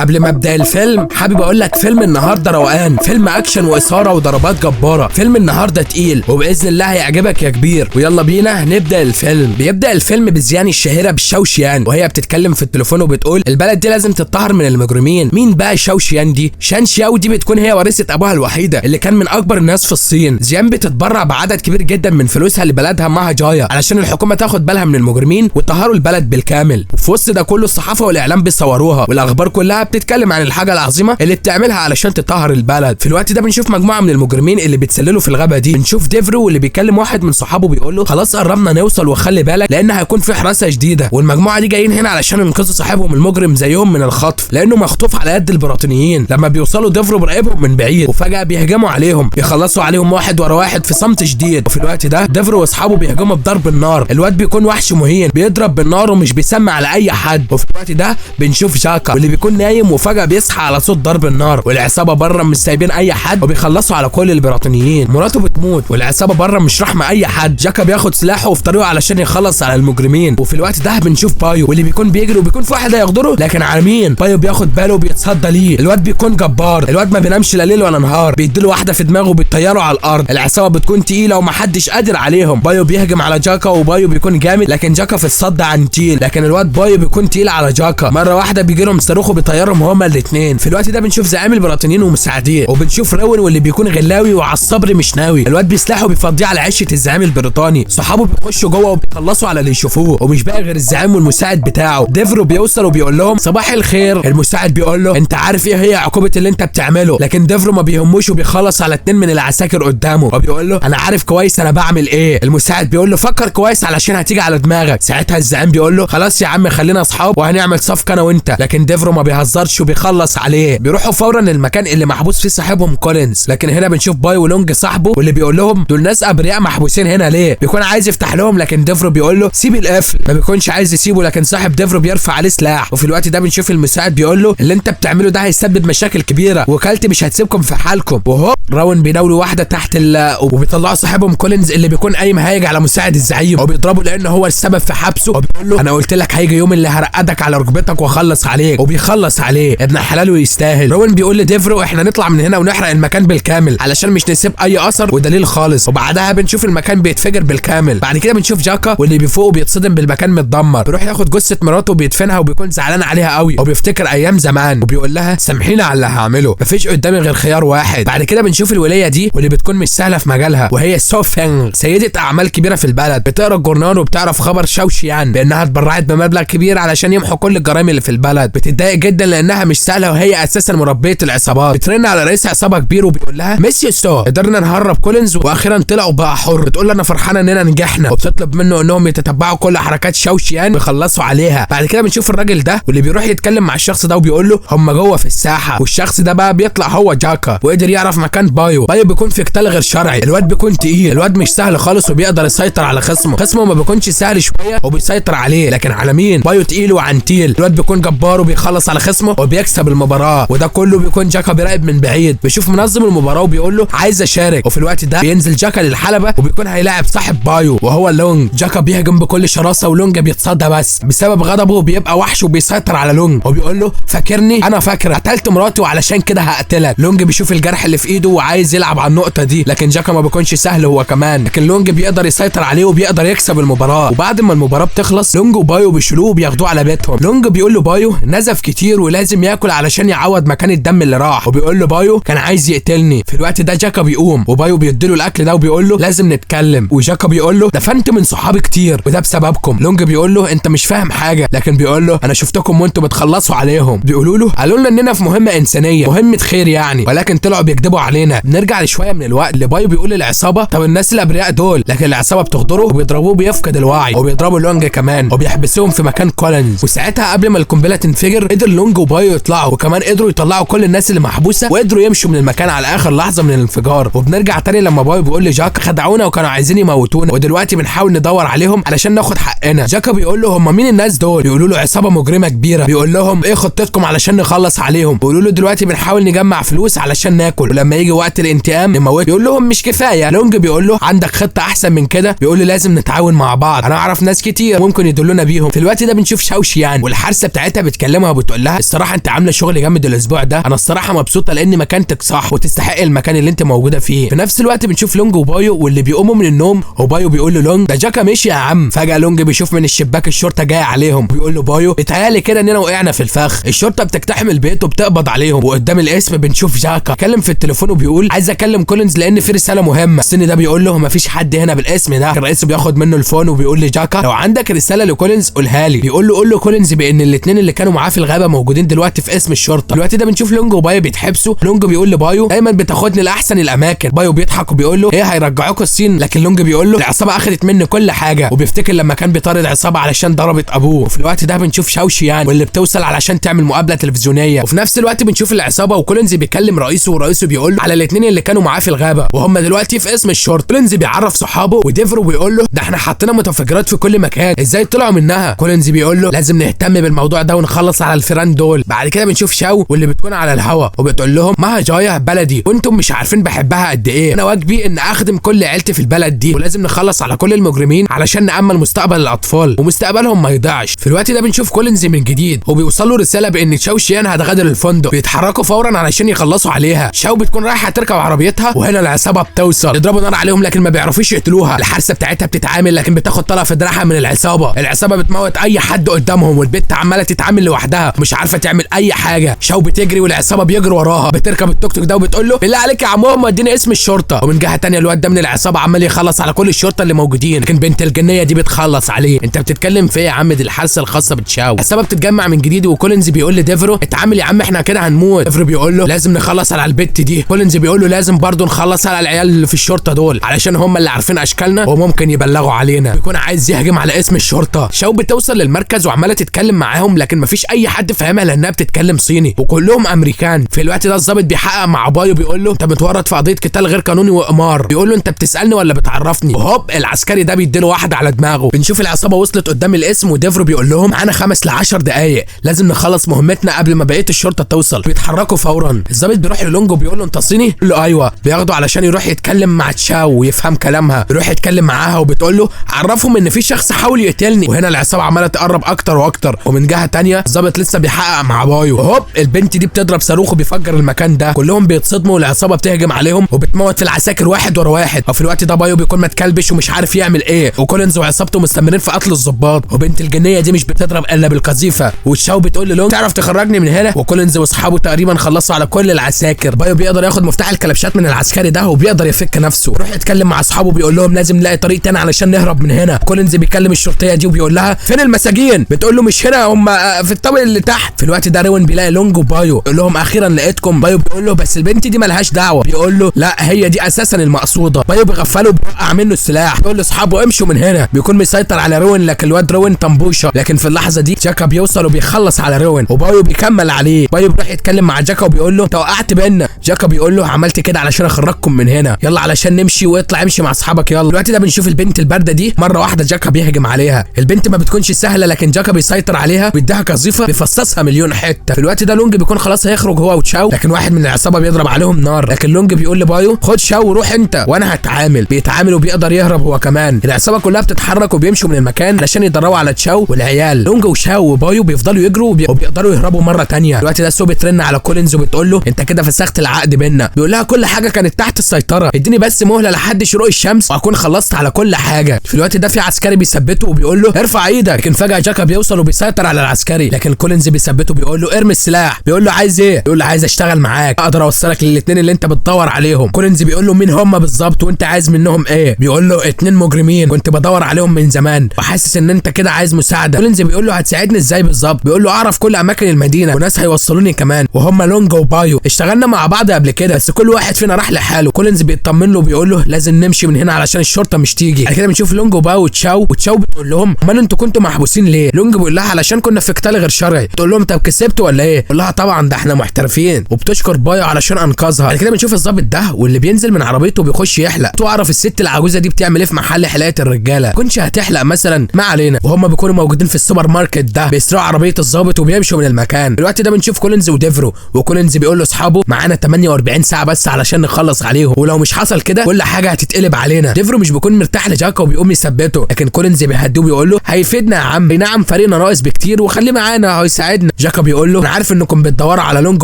قبل ما ابدا الفيلم حابب اقول لك فيلم النهارده روقان، فيلم اكشن واثاره وضربات جباره، فيلم النهارده تقيل وباذن الله هيعجبك يا كبير. ويلا بينا نبدا الفيلم. بيبدا الفيلم بزيان الشهيره بالشاوشيان وهي بتتكلم في التليفون وبتقول البلد دي لازم تتطهر من المجرمين. مين بقى شاوشيان دي؟ شان شياو دي بتكون هي ورثه ابوها الوحيده اللي كان من اكبر الناس في الصين. زيان بتتبرع بعدد كبير جدا من فلوسها لبلدها معها جايا علشان الحكومه تاخد بالها من المجرمين وتطهروا البلد بالكامل. وفي وسط ده كله الصحافه والاعلام بيصوروها والاخبار كلها بتتكلم عن الحاجه العظيمه اللي بتعملها علشان تطهر البلد. في الوقت ده بنشوف مجموعه من المجرمين اللي بيتسللوا في الغابه دي. بنشوف ديفرو واللي بيكلم واحد من صحابه بيقول له خلاص قربنا نوصل وخلي بالك لان هيكون في حراسه جديده، والمجموعه دي جايين هنا علشان ينقذوا صاحبهم المجرم زيهم من الخطف لانه مخطوف على يد البريطانيين. لما بيوصلوا ديفرو براقبهم من بعيد وفجاه بيهجموا عليهم، بيخلصوا عليهم واحد ورا واحد في صمت شديد. وفي الوقت ده ديفرو واصحابه بيهجموا بضرب النار. الواد بيكون وحش مهين بيضرب بالنار ومش بيسمع على اي حد. وفي الوقت ده بنشوف جاكا واللي بيكون نايم وفجاه بيصحى على صوت ضرب النار، والعصابه بره مش سايبين اي حد وبيخلصوا على كل البريطانيين. مراته بتموت والعصابه بره مش رحمه اي حد. جاكا بياخد سلاحه وفي طريقه علشان يخلص على المجرمين. وفي الوقت ده بنشوف بايو واللي بيكون بيجري وبيكون في واحد هيغدره لكن على مين؟ بايو بياخد باله وبيتصدى ليه. الواد بيكون جبار، الواد ما بينامش لا ليل ولا نهار، بيديله واحده في دماغه وبيطيره على الارض. العصابه بتكون تقيله ومحدش قادر عليهم. بايو بيهجم على جاكا وبايو بيكون جامد لكن جاكا في الصد عن تقيل، لكن الواد بايو بيكون تقيل على جاكا. مره واحده بيجي لهم صاروخ وبيطيرهم هما الاثنين. في الوقت ده بنشوف زعيم البريطانيين ومساعديه، وبنشوف روين واللي بيكون غلاوي وعلى الصبر مش ناوي. الواد بيسلحه وبيفضيه على عشه الزعيم البريطاني. صحابه بيخشوا جوه وبيخلصوا على اللي يشوفوه ومش باقي غير الزعيم والمساعد بتاعه. ديفرو بيوصل وبيقول لهم صباح الخير. المساعد بيقول له انت عارف ايه هي عقوبه اللي انت بتعمله، لكن ديفرو ما بيهموش وبيخلص على 2 من العساكر قدامه وبيقول له انا عارف كويس انا بعمل ايه. المساعد بيقول له فكر كويس علشان هتيجي على دماغك. ساعتها الزعيم بيقول له خلاص يا عم خلينا اصحاب وهنعمل صفقه انا وانت، لكن ديفرو ما بيهزرش وبيخلص عليه. بيروحوا فورا المكان اللي محبوس فيه صاحبهم كولينز، لكن هنا بنشوف باي ولونج صاحبه واللي بيقول لهم دول ناس ابرياء محبوسين هنا ليه. بيكون عايز يفتح لهم لكن ديفرو بيقول له سيب القفل. ما بيكونش عايز يسيبه لكن صاحب ديفرو بيرفع عليه سلاح. وفي الوقت ده بنشوف المساعد بيقول له اللي انت بتعمله ده هيسبب مشاكل كبيره وكالتي مش هتسيبكم في حالكم. وهو راون بيناولوا واحده تحت وبيطلعوا صاحبهم كولينز اللي بيكون قايم هايج على مساعد الزعيم وبيضربه لانه هو السبب في حبسه. وبيقول له انا قلت لك هيجي يوم اللي هرقدك على ركبتك واخلص عليك، وبيخلص عليه. ابن حلال ويستاهل. روين بيقول لديفرو احنا نطلع من هنا ونحرق المكان بالكامل علشان مش نسيب اي اثر ودليل خالص. وبعدها بنشوف المكان بيتفجر بالكامل. بعد كده بنشوف جاكا واللي بيفوق بيتصدم بالمكان متدمر، بيروح ياخد جثه مراته وبيدفنها وبيكون زعلان عليها قوي وبيفتكر ايام زمان وبيقول لها سامحيني على اللي هعمله، مفيش قدامي غير خيار واحد. بعد كده بنشوف الوليه دي واللي بتكون مش سهله في مجالها وهي سو فينغ، سيده اعمال كبيره في البلد. بتقرا الجورنال وبتعرف خبر شاوشيان بانها اتبرعت بمبلغ كبير علشان يمحوا كل الجرائم اللي في البلد. بتتضايق جدا لانها مش سهله وهي اساسا مربيه العصابات. بترن على رئيس عصابه كبير وبيقول لها ميسيو سو قدرنا نهرب كولينز واخيرا طلع وبقى حر. بتقول له انا فرحانه اننا نجحنا وبتطلب منه انهم يتتبعوا كل حركات شاوشيان ويخلصوا عليها. بعد كده بنشوف الراجل ده واللي بيروح يتكلم مع الشخص ده وبيقول له هم جوه في الساحه، والشخص ده بقى بيطلع هو جاكا وقدر يعرف مكان بايو. بايو بيكون في قتال غير شرعي، الواد بيكون تقيل، الواد مش سهل خالص وبيقدر يسيطر على خصمه ما بيكونش سهل شويه وبيسيطر عليه، لكن على مين؟ بايو تقيل وعنتيل. الواد بيكون جبار وبيخلص على خصمه وبيكسب المباراه، وده كله بيكون جاكا بيراقب من بعيد. بيشوف منظم المباراه وبيقول له عايز اشارك. وفي الوقت ده بينزل جاكا للحلبه وبيكون هيلاعب صاحب بايو وهو لونج. جاكا بيهجم بكل شراسه ولونج بيتصدى بس بسبب غضبه بيبقى وحش وبيسيطر على لونج وبيقول له فاكرني؟ انا فاكر قتلت مراتي وعلشان كده هقتلك. لونج بيشوف الجرح اللي في ايده وعايز يلعب على النقطه دي، لكن جاكا ما بيكونش سهل هو كمان، لكن لونج بيقدر يسيطر عليه وبيقدر يكسب المباراه. وبعد ما المباراه بتخلص لونج وبايو بيشيلوه وبياخدوه على بيتهم. لونج بيقول له بايو نزف كتير ولازم ياكل علشان يعوض مكان الدم اللي راح، وبيقول له بايو كان عايز يقتلني. في الوقت ده جاكا بيقوم وبايو بيديله الاكل ده وبيقول له لازم نتكلم، وجاكا بيقول له دفنت من صحابي كتير وده بسببكم. لونج بيقول له انت مش فاهم حاجه، لكن بيقول له انا شفتكم وانتوا بتخلصوا عليهم. بيقولوا له قالوا لنا اننا في مهمه انسانيه، مهمه خير يعني، ولكن طلعوا بيكذبوا علينا. بنرجع لشويه من الوقت اللي بايو بيقول للعصابه طب الناس الابرياء دول، لكن العصابه بتغدره وبيضربوه بيفقد الوعي وبيضربوا لونج كمان وبيحبسوهم في مكان كولينز. وساعتها قبل ما القنبله تنفجر قدر لونج وبايو يطلعوا وكمان قدروا يطلعوا كل الناس اللي محبوسه وقدروا يمشوا من المكان على اخر لحظه من الانفجار. وبنرجع تاني لما بايو بيقول لجاكا خدعونا وكانوا عايزين يموتونا ودلوقتي بنحاول ندور عليهم علشان ناخد حقنا. جاكا بيقول له هم مين الناس دول؟ بيقولوا له عصابه مجرمه كبيره. بيقول لهم ايه خطتكم علشان نخلص عليهم؟ بيقولوا له دلوقتي بنحاول نجمع فلوس علشان ناكل ولما يجي وقت الانتقام نموت. بيقول لهم مش كفايه. لونج بيقول له عندك خطه احسن من كده؟ بيقول له لازم نتعاون مع بعض، انا اعرف ناس كتير ممكن يدلونا بيهم. في الوقت ده بنشوف شاوشيان والحارسه بتاعتها بتكلمها وبتقول لها الصراحه انت عامله شغل جامد الاسبوع ده، انا الصراحه مبسوطه لان مكانتك صح وتستحق المكان اللي انت موجوده فيه. في نفس الوقت بنشوف لونج وبايو واللي بيقوموا من النوم، وبايو بيقول له لونج ده جاكا مشي يا عم. فجاه لونج بيشوف من الشباك الشرطه جايه عليهم، بيقول له بايو اتهيالي كده اننا وقعنا في الفخ. الشرطه بتقتحم البيت وبتقبض عليهم، وقدام الاسم بنشوف جاكا كلم في التليفون وبيقول عايز اكلم كولينز لان في رساله مهمه. السن ده بيقول له مفيش حد هنا بالاسم ده. الرئيس بياخد منه الفون وبيقول لجاكا لو عندك رساله لكولينز قولها لي. بيقول له قول له كولينز بان الاثنين اللي كانوا معاه في الغابه موجودين دلوقتي في اسم الشرطه. الوقت ده بنشوف لونج وبايو بيتحبسوا. لونج بيقول لبايو دايما بتاخدني لاحسن الاماكن. بايو بيضحك وبيقول له ايه هيرجعوكوا الصين، لكن لونج بيقول له العصابه اخذت مني كل حاجه، وبيفتكر لما كان بيطارد عصابه علشان ضربت ابوه. وفي الوقت ده بنشوف شاوشيان واللي بتوصل علشان تعمل مقابله تلفزيونيه. وفي نفس الوقت بنشوف العصابه وكولينز بيكلم رئيسه، ورئيسه بيقول له على الاثنين اللي كانوا معاه في الغابه وهم دلوقتي في اسم الشرطه. كولينز بيعرف صحابه وديفرو بيقول له ده احنا حطينا متفجرات في كل مكان، ازاي طلعوا منها؟ كولينز بيقول له لازم نهتم بالموضوع ده ونخلص على الفيران دول. بعد كده بنشوف شاو واللي بتكون على الهوا وبتقول لهم ما جايه بلدي وانتم مش عارفين بحبها قد ايه، انا واجبي ان اخدم كل عيلتي في البلد دي، ولازم نخلص على كل المجرمين علشان نامن مستقبل الاطفال ومستقبلهم ما يضيعش. في الوقت ده بنشوف كولينز من جديد وبيوصلوا رساله بان شاو شيان هتغادر الفندق. بيتحركوا فورا علشان يخلصوا عليها. شاو بتكون رايحه تركب عربيتها وهنا العصابه بتوصل يضربوا نار عليهم لكن ما بيعرفوش يقتلوها. الحارسه بتاعتها بتتعامل لكن بتاخد طلقه في دراعها من العصابه بتموت اي حد قدامهم، والبت عماله تتعامل لوحدها مش عارفه تعمل اي حاجه. شاو بتجري والعصابه بيجروا وراها. بتركب التوك توك ده وبتقول له بالله عليك يا عمهم وديني اسم الشرطه. ومن جهه ثانيه الواد ده من العصابه عمال يخلص على كل الشرطه اللي موجودين، لكن بنت الجنيه دي بتخلص عليه. انت بتتكلم في ايه يا عم؟ دي الحارسه الخاصه بتشاو. العصابه بتتجمع من جديد وكولينز بيقول لديفرو اتعامل يا عم احنا كده هنموت. ديفرو بيقول له لازم نخلص على البت دي. كولينز بيقول له لازم برضه نخلص على العيال اللي في الشرطه دول علشان هم اللي عارفين اشكالنا وممكن يبلغوا علينا. بيكون عايز يهجم على اسم الشرطه. شاو بتوصل للمركز وعماله تتكلم معاهم لكن مفيش اي حد فاهمها لانها بتتكلم صيني وكلهم امريكان. في الوقت ده الظابط بيحقق مع بايو بيقول له انت متورط في قضيه قتال غير قانوني وقمار. بيقول له انت بتسالني ولا بتعرفني؟ وهوب العسكري ده بيديله واحده على دماغه. بنشوف العصابه وصلت قدام الاسم وديفرو بيقول لهم معانا 5 ل 10 دقائق لازم نخلص مهمتنا قبل ما بقيه الشرطه توصل. بيتحركوا فورا. الظابط بيروح للونج وبيقول له انت صيني؟ يقول له ايوه. بياخده علشان يروح يتكلم مع تشاو ويفهم كلامها. يروح يتكلم معاها وبتقول له عرفهم ان في شخص حاول يقتلني. وهنا العصابه عماله تقرب اكتر واكتر. ومن جهه ثانيه الظابط لسه بيحقق مع بايو. هوب البنت دي بتضرب صاروخ وبيفجر المكان ده. كلهم بيتصدموا والعصابه بتهجم عليهم وبتموت في العساكر واحد ورا واحد. وفي الوقت ده بايو بيكون متكلبش ومش عارف يعمل ايه، وكولينز وعصابته مستمرين في قتل الضباط. وبنت الجنيه دي مش بتضرب الا بالقذيفه. والشاو بتقول له تعرف تخرجني من هنا؟ وكولينز واصحابه تقريبا خلصوا على كل العساكر. بايو بيقدر ياخد مفتاح الكلبشات من العسكري ده وبيقدر يفك نفسه. يروح يتكلم مع اصحابه بيقول لهم لازم نلاقي طريق تاني علشان نهرب من هنا. كولينز بيكلم الشرطيه دي وبيقول لها فين المساجين؟ بتقول له مش هنا، هم في الطابق اللي تحت. في الوقت ده روين بيلاقي لونج وبايو يقول لهم اخيرا لقيتكم. بايو بيقول له بس البنت دي ملهاش دعوه. بيقول له لا هي دي اساسا المقصوده. بايو بيغفله وبيوقع منه السلاح. بيقول لاصحابه امشوا من هنا. بيكون مسيطر على روين لكن الواد روين طنبوشه. لكن في اللحظه دي جاكا بيوصل وبيخلص على روين وبايو بيكمل عليه. بايو بيروح يتكلم مع جاكا وبيقول له انت وقعت بينا. جاكا بيقول له عملت كده علشان اخرجكم من هنا، يلا علشان نمشي واطلع امشي مع اصحابك يلا. الوقت ده بنشوف البنت البارده دي مره واحده جاكا بيهجم عليها. البنت ما بتكونش سهله لكن جاكا بيسيطر عليها ويديها قذيفه بيفصصها مليون حته. في الوقت ده لونج بيكون خلاص هيخرج هو وتشاو لكن واحد من العصابه بيضرب عليهم نار. لكن لونج بيقول لبايو خد شاو وروح انت وانا هتعامل. بيتعامل وبيقدر يهرب هو كمان. العصابه كلها بتتحرك وبيمشوا من المكان علشان يضربوا على تشاو والعيال. لونج وشاو وبايو بيفضلوا يجروا وبيقدروا يهربوا مره ثانيه. الوقت ده سو بترن على كولينز وبتقول له انت كده فسخت العقد بينا. بيقول لها كل حاجه كانت تحت السيطره، اديني بس مهله لحد شروق الشمس واكون خلصت على كل حاجه. في الوقت ده في عسكري بيثبته وبيقول له ارفع ايدك. لكن فجاه جاكا بيوصل وبيسيطر على العسكري لكن كولينز بيثبته بيقول له ارمي السلاح. بيقول له عايز ايه؟ بيقول له عايز اشتغل معاك، اقدر اوصلك للاثنين اللي انت بتدور عليهم. كولينز بيقول له مين هم بالظبط وانت عايز منهم ايه؟ بيقول له 2 مجرمين كنت بدور عليهم من زمان وحاسس ان انت كده عايز مساعده. كولينز بيقول له هتساعدني ازاي بالظبط؟ بيقول له اعرف كل اماكن المدينه وناس هيوصلوني كمان وهم لونج وبايو، اشتغلنا مع بعض قبل كده بس كل واحد فينا راح لحاله. كولينز بيطمن له وبيقول له لازم نمشي من هنا علشان الشرطه مش تيجي. بعد كده بنشوف لونج وبايو وتشاو بتقول لهم امال انتوا كنتوا محبوسين ليه؟ لونج بيقول لها علشان كنا في قتال غير شرعي. تقول لهم طب كسبتوا ولا ايه؟ تقول لها طبعا ده احنا محترفين وبتشكر بايو علشان انقذها. بعد كده بنشوف الظابط ده واللي بينزل من عربيته بيخش يحلق. تعرف الست العجوزه دي بتعمل ايه في محل حلاقه الرجاله؟ كنتش هتحلق مثلا؟ ما علينا. وهم بيكونوا موجودين في السوبر ماركت ده بيسرقوا عربيه الظابط وبيمشوا من المكان. الوقت ده بنشوف كولينز وديفرو وكولينز بيقول لاصحابه معانا 48 ساعه بس علشان نخلص عليهم ولو مش حصل كده كل حاجه هتتقلب علينا. ديفرو مش بيكون مرتاح لجاكا وبيقوم يثبته لكن كولينز بيهدوه بيقول له هيفيدنا يا عم، نعم فريقنا ناقص بكتير وخليه معانا هيساعدنا. جاكا بيقول له انا عارف انكم بتدوروا على لونج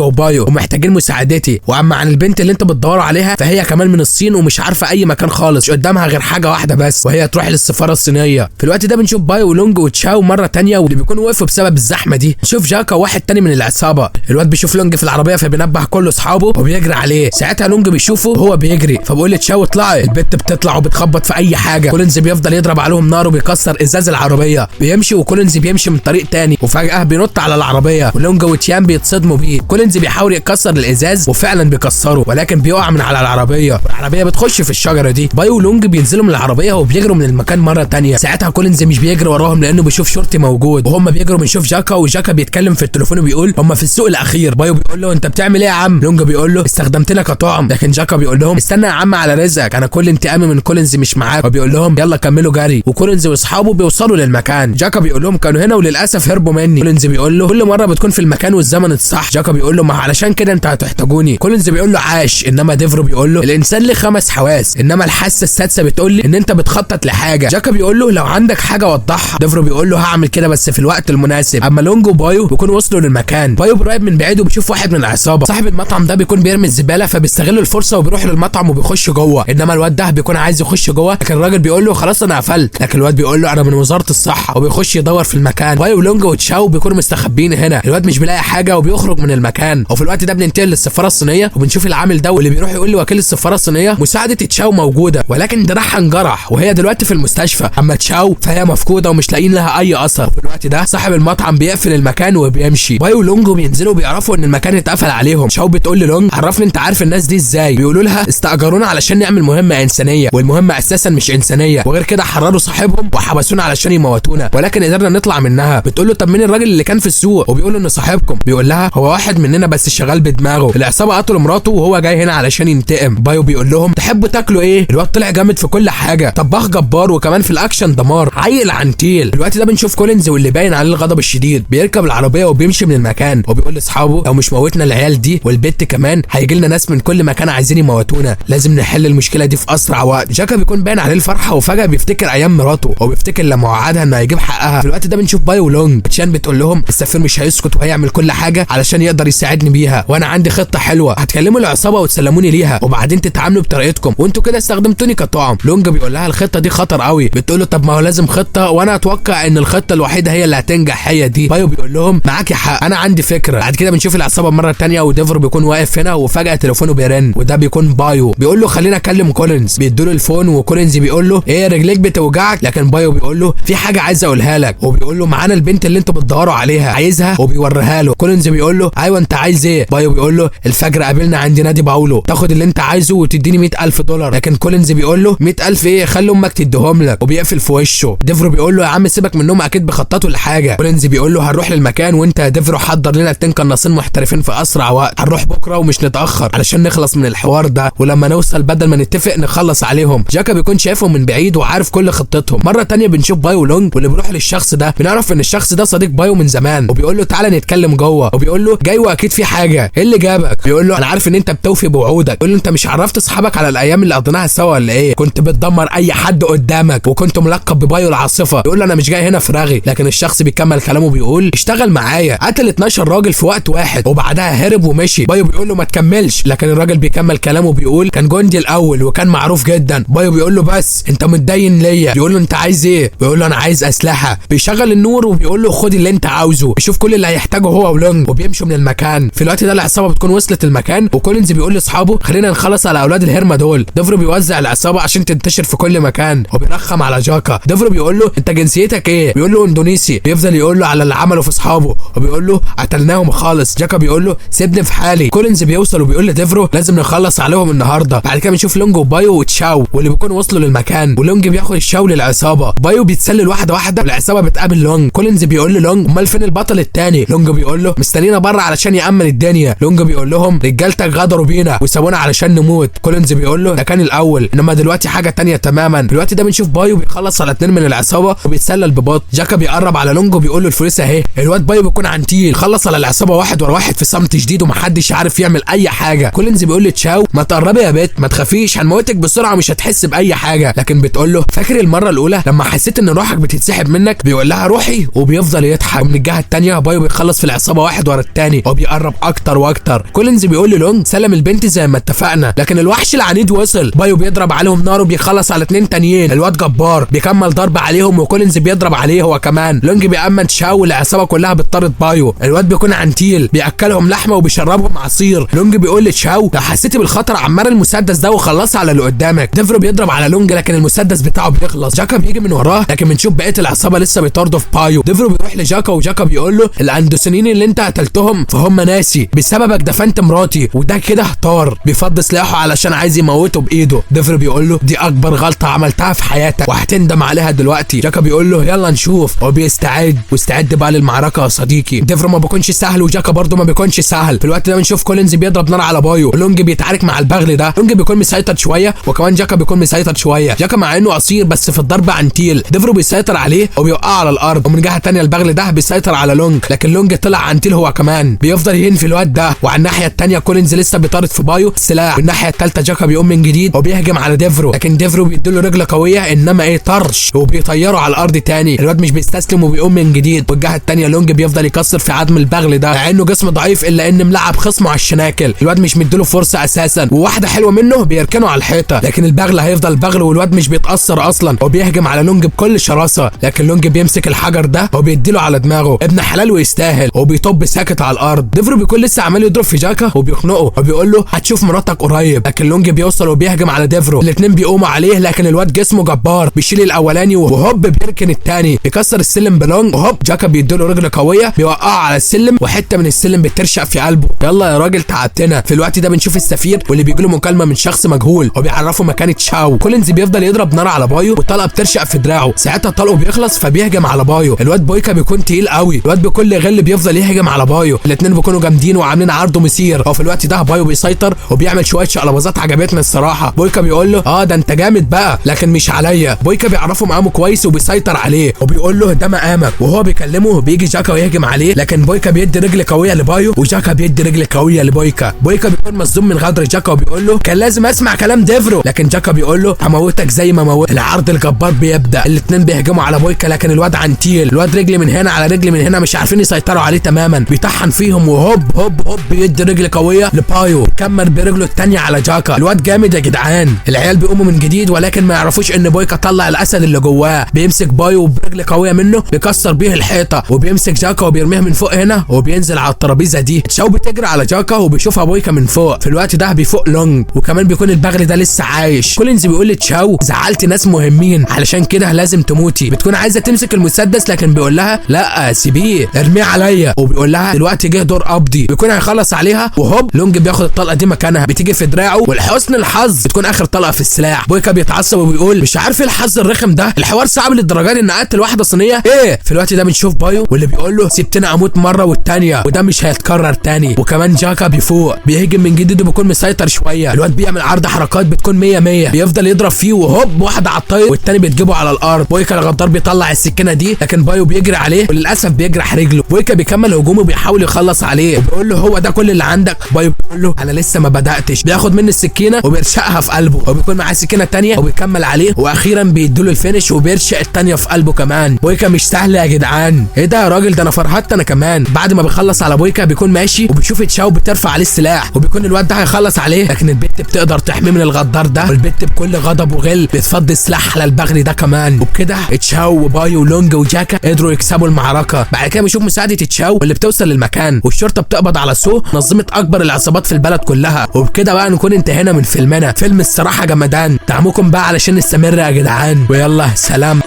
وبايو ومحتاجين مساعدتي، واما عن البنت اللي انتوا بتدوروا عليها فهي كمان من الصين ومش عارفه اي مكان خالص، مش قدامها غير حاجه واحده بس وهي تروح للسفاره الصينيه. في الوقت ده بنشوف بايو ولونج وتشاو مره تانية واللي بيكونوا وقفوا بسبب الزحمه دي. نشوف جاكا واحد تاني من العصابه، الواد بيشوف لونج في العربيه فبينبه كل اصحابه وبيجري عليه. ساعتها لونج بيشوفه وهو بيجري فبيقول لتشاو اطلعي. البت بتطلع وبتخبط في اي حاجه. كولينز بيفضل يضرب عليهم نار وبيكسر ازاز العربيه. بيمشي وكولينز بيمشي من طريق تاني وفجاه بينط على العربيه ولونج وتيان بيتصدموا بيه. كولينز بيحاول يكسر الازاز وفعلا بيكسره ولكن بيقع من على العربيه والعربيه بتخش في الشجره دي. بايو ولونج بينزلوا من العربيه وبيجروا من المكان مره تانية. ساعتها كولينز مش بيجري وراهم لانه بيشوف شرطي موجود وهم بيجروا. بنشوف جاكا وجاكا بيتكلم في التليفون وبيقول هم في السوق الاخير. بايو بيقول له انت بتعمل ايه يا عم؟ لونج بيقول له استخدمتنا كطعم، لكن جاكا بيقول لهم استنى يا عم على رزقك، انا كل انتقامي من كولينز مش معاك. وبيقول لهم يلا كملوا جري. وكولينز واصحابه بيوصلوا للمكان. جاكا بيقول لهم كانوا هنا وللاسف هربوا مني. كولينز بيقول له كل مره بتكون في المكان والزمن الصح. جاكا بيقول له ما علشان كده انت هتحتاجوني. كولينز بيقول له عاش. انما ديفرو بيقول له الانسان له 5 حواس انما الحاسه السادسه بتقول لي ان انت بتخطط لحاجه. جاكا بيقول له لو عندك حاجه وضحها. ديفرو بيقول له هعمل كده بس في الوقت المناسب. اما لونج وبايو بيكونوا وصلوا للمكان. بايو قريب من بعيد وبيشوف واحد من العصابه. صاحب المطعم ده بيكون بيرمي الزباله فبيستغل الفرصه وبيروح للمطعم وبيخش جوه. انما الواد ده بيكون عايز يخش جوه لكن الراجل بيقول له خلاص انا قفلت. لكن الواد بيقول له انا من وزاره الصحه وبيخش يدور في المكان. بايو ولونج وتشاو بيكونوا مستخبين هنا. الواد مش بيلاقي حاجه وبيخرج من المكان. وفي الوقت ده بننتقل للسفاره الصينيه وبنشوف العامل ده واللي بيروح يقول لوكيل السفاره الصينيه مساعده تشاو موجوده ولكن دراعها انجرح وهي دلوقتي في المستشفى. اما تشاو فهي مفقوده ومش لاقيين لها اي اثر. في الوقت ده صاحب المطعم بيقفل المكان وبيمشي. بايو ولونج بينزلوا بيعرفوا ان المكان اتقفل عليهم. تشاو بتقول للونج عرفني انت عارف الناس دي ازاي؟ بيقولوا لها استاجرونا علشان نعمل مهمه انسانيه والمهمه اساسا مش انسانيه وغير كده حرروا صاحبهم وحبسونا علشان يموتونا ولكن قدرنا نطلع منها. بتقول له طب مين الراجل اللي كان في السوق؟ وبيقول له ان صاحبكم. بيقول لها هو واحد مننا بس شغال بدماغه. العصابه قتلوا مراته وهو جاي هنا علشان ينتقم. بايو بيقول لهم تحبوا تاكلوا ايه؟ الواد طلع جامد في كل حاجه، طباخ جبار وكمان في الاكشن دمار، عيل عنتيل. الوقت ده بنشوف كولينز واللي باين عليه الغضب الشديد بيركب العربيه وبيمشي من المكان وبيقول لاصحابه لو مش موتنا العيال دي والبت كمان هيجي لنا ناس من كل مكان عايزين يموتونا، لازم نحل المشكله دي في اسرع وقت. جاكا بيكون باين عليه الفرحه وفجاه بيفتكر ايام مراته وبيفتكر لما وعدها انه هيجيب حقها. في الوقت ده بنشوف بايو ولونج. تشان بتقول لهم السفير مش هيسكت وهيعمل كل حاجه علشان يقدر يساعدني بيها وانا عندي خطه حلوه هتكلموا العصابه وتسلموني ليها وبعدين تتعاملوا بطريقتكم وانتوا كده استخدمتوني كطعم. لونج بيقول لها الخطه دي خطر قوي. بتقول له طب ما هو لازم خطه وانا اتوقع ان الخطه الوحيده هي اللي هتنجح هي دي. بايو بيقول لهم معاكي حق انا عندي فكره. بعد كده بنشوف العصابه مره ثانيه وديفر بيكون واقف هنا وفجاه تليفونه بيرن وده بيكون بايو. بيقول له خلينا اكلم كولينز. بيدوا له الفون وكولينز بيقول له ايه رجليك بتوجعك؟ لكن بايو بيقول له في حاجه عايز اقولها لك. وبيقول له معانا البنت اللي انتوا بتدوروا عليها عايزها وبيوريها له. كولينز بيقول له ايوه انت عايز ايه؟ بايو بيقول له الفجر قابلنا عند نادي باولو تاخد اللي انت عايزه وتديني 100,000 دولار. لكن كولينز بيقول له 100,000 ايه؟ خلي امك تديهم لك وبيقفل في وشه. ديفرو بيقول له يا عم سيبك منهم اكيد بيخططوا لحاجه. كولينز بيقول له هنروح للمكان وانت يا ديفرو حضر لنا 2 قناصين محترفين في اسرع وقت. هنروح بكره ومش نتاخر علشان نخلص من الحوار ده ولما نوصل بدل ما نتفق نخلص عليهم. جاكا بيكون شايفهم من بعيد وعارف كل خطتهم. مره تانية بنشوف بايو ولونج واللي بيروح للشخص ده بنعرف ان الشخص ده صديق بايو من زمان وبيقول له تعالى نتكلم جوه. وبيقول له جاي واكيد في حاجه، ايه اللي جابك؟ بيقول له انا عارف ان انت بتوفي بوعودك. بيقول له انت مش عرفت اصحابك على الايام اللي قضيناها سوا ولا ايه؟ كنت بتدمر اي حد قدامك وكنت ملقب ببايو العاصفه. بيقول له انا مش جاي هنا فراغي. لكن الشخص بيكمل كلامه بيقول اشتغل معايا قتل 12 راجل في وقت واحد وبعدها هرب ومشي. بايو بيقول له ما تكملش. لكن الراجل بيكمل كلامه بيقول كان جندي الاول وكان معروف جدا. بايو بيقول له بس انت متدين ليا. بيقول له انت عايز ايه؟ بيقول له انا عايز اسلحه. بيشغل النور وبيقول له خد اللي انت عاوزه. بيشوف كل اللي هيحتاجه هو ولونج وبيمشوا من المكان. في الوقت ده العصابه بتكون وصلت المكان وكولينز بيقول لاصحابه خلينا نخلص على اولاد الهرمه دول. ديفرو بيوزع العصابه عشان تنتشر في كل مكان وبيرخم على جاكا. ديفرو بيقول له انت جنسيتك ايه؟ بيقول له اندونيسي. بيفضل يقول له على اللي عمله في اصحابه وبيقول له قتلناهم خالص. جاكا بيقول له سيبني في حالي. كولينز بيوصل وبيقول لديفرو لازم نخلص عليهم النهارده. بعد كده بنشوف لونج وبايو وتشاو واللي بيكونوا وصلوا للمكان ولونج بياخد الشاو للعصابه. بايو بيتسلل واحده واحده والعصابه بتقابل لونج. كولينز بيقول لونج امال فين البطل التاني؟ لونج بيقول له مستنينا بره علشان يامن الدنيا. لونج بيقول لهم رجالتك غدروا بينا وسابونا علشان نموت. كولينز بيقول له ده كان الاول انما دلوقتي حاجه تانية تماما. في الوقت ده بنشوف بايو بيخلص على 2 من العصابه وبيتسلل ببطء. جاكا بيقرب على لونج وبيقول له الفلوس اهي. الواد بايو بيكون عنتيل خلص على العصابه واحد ورا واحد في صمت شديد ومحدش عارف يعمل اي حاجه. كولينز بيقول لتشاو ما تقربي يا بت ما تخافيش هنموتك بسرعه مش هتحس باي حاجه. لكن بتقول له فاكر المره الاولى لما حسيت ان روحك بتتسحب منك؟ بيقول لها روحي وبيفضل يضحك. ومن الجهه الثانيه بايو بيخلص في العصابه واحد ورا التاني وبيقرب اكتر واكتر. كولينز بيقول للونج سلم البنت زي ما اتفقنا، لكن الوحش العنيد وصل. بايو بيضرب عليهم نار وبيخلص على 2 تانيين. الواد جبار بيكمل ضرب عليهم وكولينز بيضرب عليه هو كمان. لونج بيأمن تشاو والعصابه كلها بتطارد بايو. الواد بيكون عنتيل بياكلهم لحمه وبيشربهم عصير. لونج بيقول لتشاو لو حسيتي بالخطر عمار المسدس ده وخلص على اللي قدامك. ديفرو بيضرب على لونج لكن المسدس بتاعه بيخلص. جاكا بيجي من وراه لكن بنشوف بقيه العصابه لسه بيطاردوا في بايو. ديفرو بيروح لجاكا وجاكا بيقول له الاندوسينيين اللي انت قتلتهم فهم ناسي، بسببك دفنت مراتي وده كده احتار. بيفضي سلاحه علشان عايز يموته بايده. ديفرو بيقول له دي اكبر غلطه عملتها في حياتك وهتندم عليها دلوقتي. جاكا بيقول له يلا نشوف وبيستعد واستعد بقى للمعركه يا صديقي. ديفرو ما بيكونش سهل وجاكا برده ما بيكونش سهل. في الوقت ده بنشوف كولينز بيضرب نار على بايو. لونج بيتعارك مع البغل ده. لونج بيكون مسيطر شويه وكمان جاكا بيكون مسيطر شويه. جاكا مع انه قصير بس في الضرب عنتيل. ديفرو بيسيطر عليه وبيوقعه على الارض. ومن جهه ثانيه البغل ده بيسيطر على لونج لكن لونج طلع عنتيل هو كمان. بيفضل يهين في الواد ده. وعلى الناحيه الثانيه كولينز لسه بيطارد في بايو السلاح. والناحيه الثالثه جاكا بيقوم من جديد وبيهجم على ديفرو لكن ديفرو بيديله رجله قويه انما ايه طرش وبيطيره على الارض تاني. الواد مش بيستسلم وبيقوم من جديد. والجهه الثانيه لونج بيفضل يكسر في عظم البغل ده مع انه جسم ضعيف الا ان ملعب خصمه على الشناكل. الواد مش مديله فرصه اساسا وواحده حلوه منه بيركنه على الحيطه لكن البغل هيفضل بغل والواد مش بيتاثر اصلا وبيهجم على لونج بكل شراسه لكن لونج بيمسك الحجر ده وبيديله على دماغه. ابن حلال ويستاهل وبيطب ساكت على الارض. ديفرو بيكون لسه عمال يضرب في جاكا وبيخنقه وبيقول له هتشوف مراتك قريب لكن لونج بيوصل وبيهجم على ديفرو. الاثنين بيقوموا عليه لكن الواد جسمه جبار بيشيل الاولاني وهوب بيركن الثاني بيكسر السلم بلونج وهوب جاكا بيديله رجل قويه بيوقعه على السلم وحته من السلم بترشق في قلبه. يلا يا راجل تعبتنا. في الوقت ده بنشوف السفير واللي بيجي له مكالمه من شخص مجهول وبيعرفه مكان تشاو. كولينز بيفضل يضرب نار على بايو والطلقه بترشق في دراعه. ساعتها طلقه بيخلص فبيهجم على بايو. الواد بويكا بيكون تقيل قوي. الواد بكل غل بيفضل يهجم على بايو. الاثنين بيكونوا جامدين وعاملين عرض مسير. وفي الوقت ده بايو بيسيطر وبيعمل شويه شقلباظات عجبتنا الصراحه. بويكا بيقول له ده انت جامد بقى لكن مش عليا. بويكا بيعرفه مقامه كويس وبيسيطر عليه وبيقول له ده مقامك. وهو بيكلمه بيجي جاكا ويهجم عليه لكن بويكا بيدي رجل قويه لبايو وجاكا بيدي رجل قويه لبويكا. بويكا بيكون مصدوم من غدر جاكا وبيقول له كان لازم اسمع كلام ديفرو لكن جاكا بيقول له هموتك زي ما موت. العرض الجبار بيبدا. الاثنين بيهجموا على بويكا لكن الواد عنتيل. الواد رجل من هنا على رجل من هنا مش عارفين يسيطروا عليه تماما. بيطحن فيهم وهوب هوب هوب بيدي رجل قويه لبايو كمل برجله الثانيه على جاكا. الواد جامد يا جدعان. العيال بيقوموا من جديد ولكن ما يعرفوش ان بويكا طلع الاسد اللي جواه. بيمسك بايو برجل قويه منه بيكسر بيه الحيطه وبيمسك جاكا وبيرميها من فوق هنا وبينزل على الترابيزه دي. تشاو بتجري على جاكا وبيشوفها بويكا من فوق. في الوقت ده بيفوق لونج وكمان بيكون البغل ده لسه عايش. كولينز بيقول لتشاو زعلت ناس مهمين علشان كده لازم تموتي. بتكون عايزه تمسك المسدس لكن بيقول لها لا سيبيه ارميه عليا وبيقول لها دلوقتي جه دور قبضي. بيكون هيخلص عليها وهوب لونج بياخد الطلقه دي مكانها بتيجي في دراعه ولحسن الحظ بتكون اخر طلقه في السلاح. بويكا بيتعصب وبيقول مش عارف ايه الحظ الرخم ده. الحوار صعب للدرجه دي ان اقتل واحده صينيه ايه. في الوقت ده بنشوف بايو واللي بيقول له سبتني اموت مره والثانيه وده مش هيتكرر تاني. وكمان جاكا بيفوق بيهجم من جديد وبيكون مسيطر شويه. الواد بيعمل عرض حركات بتكون 100 بيفضل يضرب فيه وهوب واحده على الطاير والثاني بتجيبه على الارض. بويكا الغدار بيطلع السكينه دي لكن بايو بيجري عليه وللاسف بيجرح رجله. بويكا بيكمل هجومه وبيحاول يخلص عليه وبيقول له هو ده كل اللي عندك. بايو بيقول له انا لسه ما بداتش. بياخد منه السكينه وبيرشقها في قلبه وبيكون معاه سكينه ثانيه وبيكمل عليه واخيرا بيديله الفينش وبيرشق الثانيه في قلبه كمان. بويكا مش سهل يا جدعان. ايه ده يا راجل ده انا فرحت انا كمان. بعد ما بيخلص على بويكا بيكون ماشي وبيشوف تشاو بترفع عليه السلاح وبيكون الواد ده هيخلص عليه لكن البت بتقدر تحميه من الغدار ده والبت بكل غضب وغل بتفضي السلاح على البغل ده كمان. وبكده تشاو وبايو ولونج وجاكا قدروا يكسبوا المعركه. بعد كده بنشوف مساعده تشاو واللي بتوصل للمكان والشرطه بتقبض على سو نظمت اكبر العصابات في البلد كلها. وبكده بقى نكون انتهينا من فيلمنا. فيلم الصراحه جمدان. دعموكم بقى علشان نستمر يا جدعان ويلا سلام.